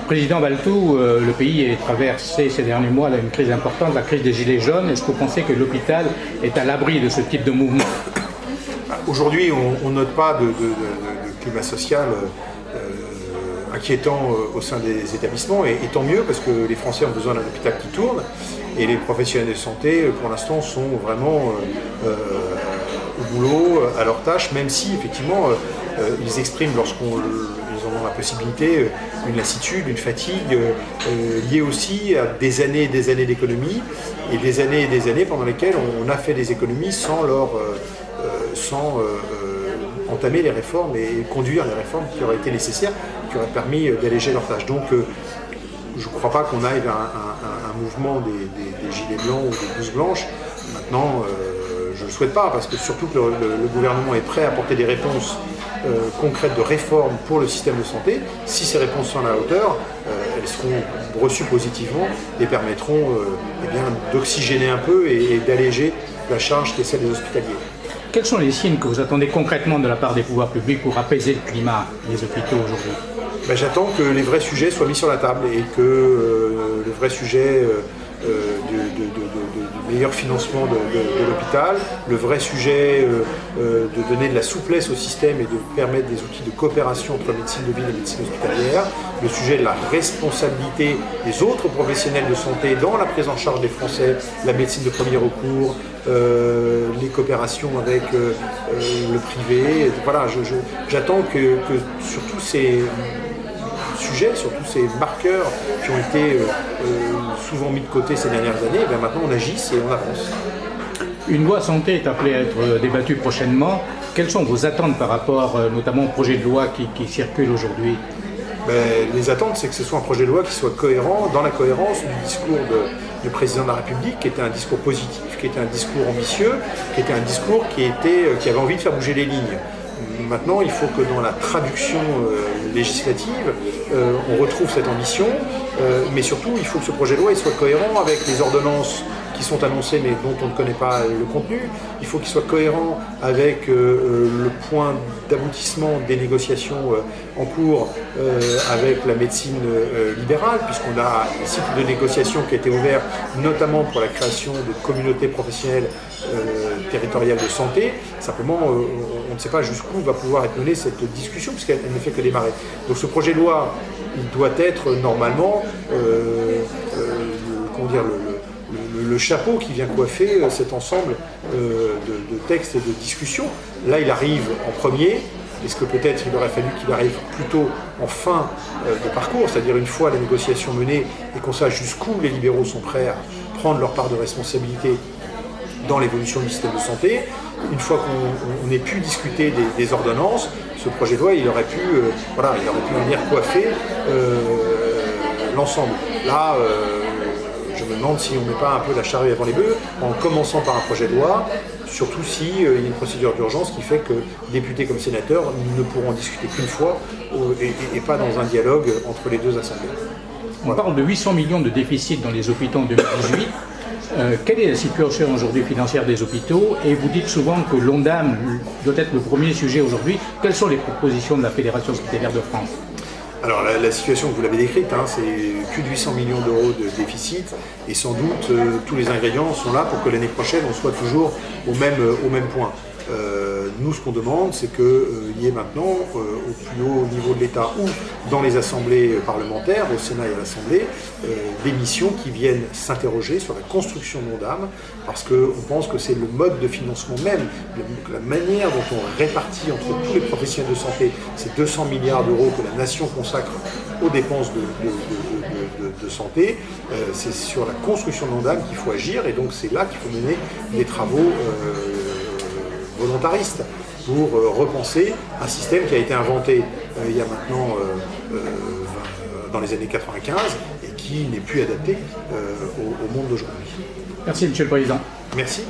Président Baltou, le pays a traversé ces derniers mois une crise importante, la crise des Gilets jaunes. Est-ce que vous pensez que l'hôpital est à l'abri de ce type de mouvement? Aujourd'hui, on ne note pas de climat social inquiétant au sein des établissements, et tant mieux, parce que les Français ont besoin d'un hôpital qui tourne, et les professionnels de santé, pour l'instant, sont vraiment au boulot, à leur tâche, même si, effectivement, ils expriment, lorsqu'ils en ont la possibilité, une lassitude, une fatigue, liée aussi à des années et des années d'économie, et des années pendant lesquelles on a fait des économies sans entamer les réformes et conduire les réformes qui auraient été nécessaires, qui auraient permis d'alléger leurs tâches. Donc je ne crois pas qu'on aille vers un mouvement des gilets blancs ou des blouses blanches. Maintenant, je ne le souhaite pas, parce que surtout que le gouvernement est prêt à apporter des réponses concrètes de réforme pour le système de santé. Si ces réponses sont à la hauteur, elles seront reçues positivement et permettront d'oxygéner un peu et d'alléger la charge qui est celle des hospitaliers. Quels sont les signes que vous attendez concrètement de la part des pouvoirs publics pour apaiser le climat des hôpitaux aujourd'hui? J'attends que les vrais sujets soient mis sur la table, et que le vrai sujet du meilleur financement de l'hôpital, le vrai sujet de donner de la souplesse au système et de permettre des outils de coopération entre médecine de ville et médecine hospitalière, le sujet de la responsabilité des autres professionnels de santé dans la prise en charge des Français, la médecine de premier recours, les coopérations avec le privé. Voilà, j'attends que sur tous ces sujets, sur tous ces marqueurs qui ont été souvent mis de côté ces dernières années, maintenant on agisse et on avance. Une loi santé est appelée à être débattue prochainement. Quelles sont vos attentes par rapport notamment au projet de loi qui circule aujourd'hui? Les attentes, c'est que ce soit un projet de loi qui soit cohérent, dans la cohérence du discours du président de la République, qui était un discours positif, qui était un discours ambitieux, qui était un discours qui avait envie de faire bouger les lignes. Maintenant, il faut que dans la traduction législative, on retrouve cette ambition, mais surtout, il faut que ce projet de loi soit cohérent avec les ordonnances qui sont annoncées mais dont on ne connaît pas le contenu. Il faut qu'il soit cohérent avec le point d'aboutissement des négociations en cours avec la médecine libérale, puisqu'on a un cycle de négociation qui a été ouvert notamment pour la création de communautés professionnelles territoriales de santé. Simplement, on ne sait pas jusqu'où va pouvoir être menée cette discussion, puisqu'elle ne fait que démarrer. Donc ce projet de loi, il doit être normalement le chapeau qui vient coiffer cet ensemble de textes et de discussions. Là, il arrive en premier. Est-ce que peut-être il aurait fallu qu'il arrive plutôt en fin de parcours, c'est-à-dire une fois la négociation menée et qu'on sache jusqu'où les libéraux sont prêts à prendre leur part de responsabilité dans l'évolution du système de santé. Une fois qu'on ait pu discuter des ordonnances, ce projet de loi, il aurait pu venir coiffer l'ensemble. Là, je me demande si on ne met pas un peu la charrue avant les bœufs, en commençant par un projet de loi, surtout s'il y a une procédure d'urgence qui fait que députés comme sénateurs ne pourront discuter qu'une fois et pas dans un dialogue entre les deux assemblées. On parle de 800 millions de déficit dans les hôpitaux en 2018. Quelle est la situation aujourd'hui financière des hôpitaux? Et vous dites souvent que l'Ondam doit être le premier sujet aujourd'hui. Quelles sont les propositions de la Fédération hospitalière de France? Alors la situation que vous l'avez décrite, c'est plus de 800 millions d'euros de déficit, et sans doute tous les ingrédients sont là pour que l'année prochaine on soit toujours au même point. Nous, ce qu'on demande, c'est qu'il y ait maintenant, au plus haut niveau de l'État ou dans les assemblées parlementaires, au Sénat et à l'Assemblée, des missions qui viennent s'interroger sur la construction de l'Ondam, parce qu'on pense que c'est le mode de financement même, la manière dont on répartit entre tous les professionnels de santé ces 200 milliards d'euros que la nation consacre aux dépenses de santé, c'est sur la construction de l'Ondam qu'il faut agir, et donc c'est là qu'il faut mener des travaux volontariste pour repenser un système qui a été inventé il y a maintenant dans les années 95 et qui n'est plus adapté au monde d'aujourd'hui. Merci, Monsieur le Président. Merci.